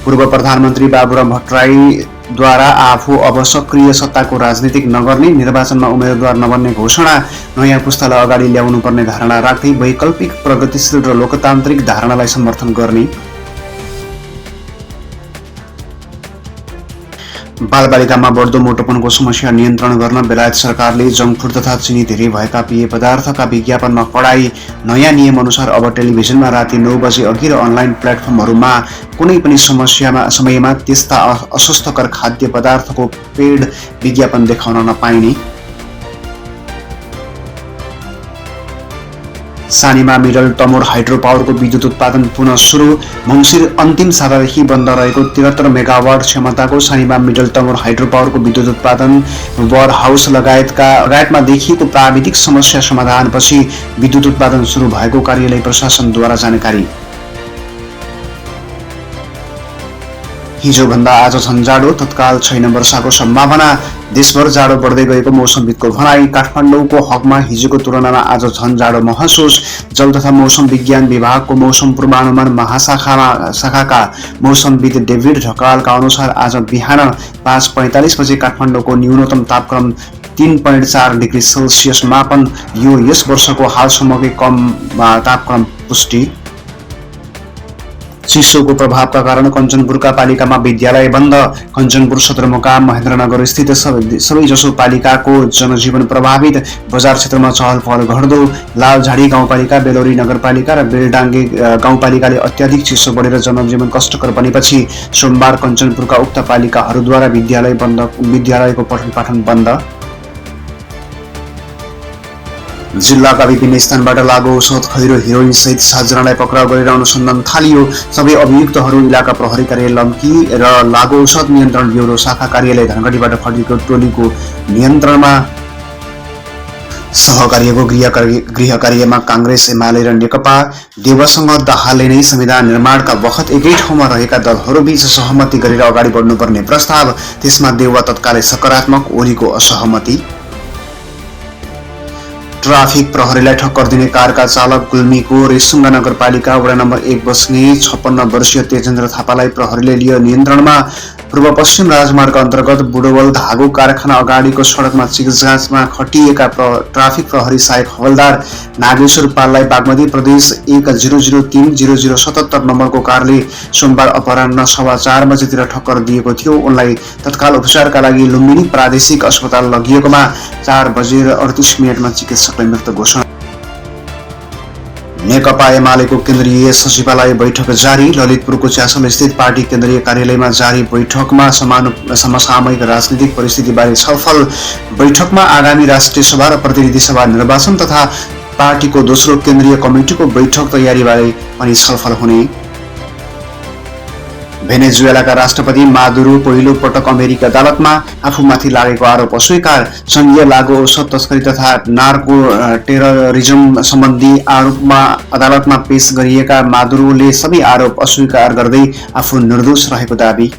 पूर्व प्रधानमन्त्री बाबुराम भट्टराईद्वारा आफू अब सक्रिय सत्ताको राजनीतिक नगर्ने, निर्वाचनमा उम्मेद्वार नबन्ने घोषणा, नयाँ पुस्तालाई अगाडि ल्याउनु पर्ने धारणा राख्दै वैकल्पिक प्रगतिशील र लोकतान्त्रिक धारणालाई समर्थन गर्ने, बालबालिकामा बढ्दो मोटोपनको समस्या नियन्त्रण गर्न बेलायत सरकारले जङ्क फुड तथा चिनी धेरै भएका पेय पदार्थका विज्ञापनमा कडाई, नयाँ नियम अनुसार अब टेलिभिजनमा राति 9 बजे अघि र अनलाइन प्लेटफर्महरूमा कुनै पनि समयमा त्यस्ता अस्वास्थ्यकर खाद्य पदार्थको पेड विज्ञापन देखाउन नपाइने, सानीमा मिडल तमोर हाइड्रो पावरको विद्युत उत्पादन पुनः सुरु, मङ्सिर अन्तिम सातादेखि बन्द रहेको 73 मेगावाट क्षमताको सानीमा मिडल तमोर हाइड्रो पावरको विद्युत उत्पादन वर हाउस लगायतमा देखिएको प्राविधिक समस्या समाधानपछि विद्युत उत्पादन सुरु भएको कार्यालय प्रशासनद्वारा जानकारी। हिजोभन्दा आज झन् जाडो, तत्काल छैन वर्षाको सम्भावना, देशभर जाडो बढ्दै गएको मौसमविदको भनाई। काठमाडौँको हकमा हिजोको तुलनामा आज झन् जाडो महसुस। जल तथा मौसम विज्ञान विभागको मौसम पूर्वानुमान महाशाखाका मौसमविद डेभिड ढकालका अनुसार आज बिहान 5:45 बजे काठमाडौँको न्यूनतम तापक्रम 3.4 डिग्री सेल्सियस मापन, यो यस वर्षको हालसम्मकै कम तापक्रम पुष्टि। चिसोको प्रभावका कारण कञ्चनपुरका पालिकामा विद्यालय बन्द। कञ्चनपुर सदरमुकाम महेन्द्रनगर स्थित सबैजसो पालिकाको जनजीवन प्रभावित, बजार क्षेत्रमा चहल पहल घट्दो। लालझाडी गाउँपालिका, बेलोरी नगरपालिका र बेलडाङ्गे गाउँपालिकाले अत्याधिक चिसो बढेर जनजीवन कष्टकर बनेपछि सोमबार कञ्चनपुरका उक्त पालिकाहरूद्वारा विद्यालयको पठन पाठन बन्द। जिल्लाका विभिन्न स्थानबाट लागू औषध, खैरो, हिरोइन सहित 7 जनालाई पक्राउ गरेर अनुसन्धान थालियो। सबै अभियुक्तहरू इलाका प्रहरी कार्यालय लम्की र लागू औषध नियन्त्रण ब्युरो शाखा कार्यालय धनगढीबाट फर्किएको टोलीको नियन्त्रणमा। सहकार्यको गृह कार्यमा कांग्रेस, एमाले र नेकपा देउवासँग दाहालले नै संविधान निर्माणका बखत एकै ठाउँमा रहेका दलहरूबीच सहमति गरेर अगाडि बढ्नुपर्ने प्रस्ताव, त्यसमा देउवा तत्कालै सकारात्मक, ओलीको असहमति। ट्राफिक प्रहरीलाई ठक्कर दिने कारका चालक गुल्मीको रेसुङ्गा नगरपालिका वडा नम्बर 1 बस्ने 56 वर्षीय तेजेन्द्र थापालाई प्रहरीले लियो नियन्त्रणमा। पूर्व पश्चिम राजमार्ग अन्तर्गत बुडोवल धागो कारखाना अगाडिको सडकमा जाँचमा खटिएका ट्राफिक प्रहरी सहायक हवलदार नागेश्वर पाललाई बागमती प्रदेश 10030077 नम्बरको कारले सोमबार अपराह्न 4:15 बजेतिर ठक्कर दिएको थियो। उनलाई तत्काल उपचारका लागि लुम्बिनी प्रादेशिक अस्पताल लगिएकोमा 4:38 चिकित्सकले मृत घोषणा। नेकपा एमालेको केन्द्रीय सचिवालय बैठक जारी। ललितपुरको च्यासल स्थित पार्टी केन्द्रीय कार्यालयमा जारी बैठकमा समसामयिक राजनीतिक परिस्थितिबारे छलफल। बैठकमा आगामी राष्ट्रिय सभा र प्रतिनिधि सभा निर्वाचन तथा पार्टीको दोस्रो केन्द्रीय कमिटिको बैठक तयारीबारे पनि छलफल हुने। भेनेजुएलाका राष्ट्रपति मादुरो पहिलो पटक अमेरिकी अदालतमा, आफूमाथि लागेको आरोप अस्वीकार। संघीय लागू औषध तस्करी तथा नार्को टेररिज्म सम्बन्धी आरोपमा अदालतमा पेश गरिएका मादुरोले सबै आरोप अस्वीकार गर्दै आफू निर्दोष रहेको दावी।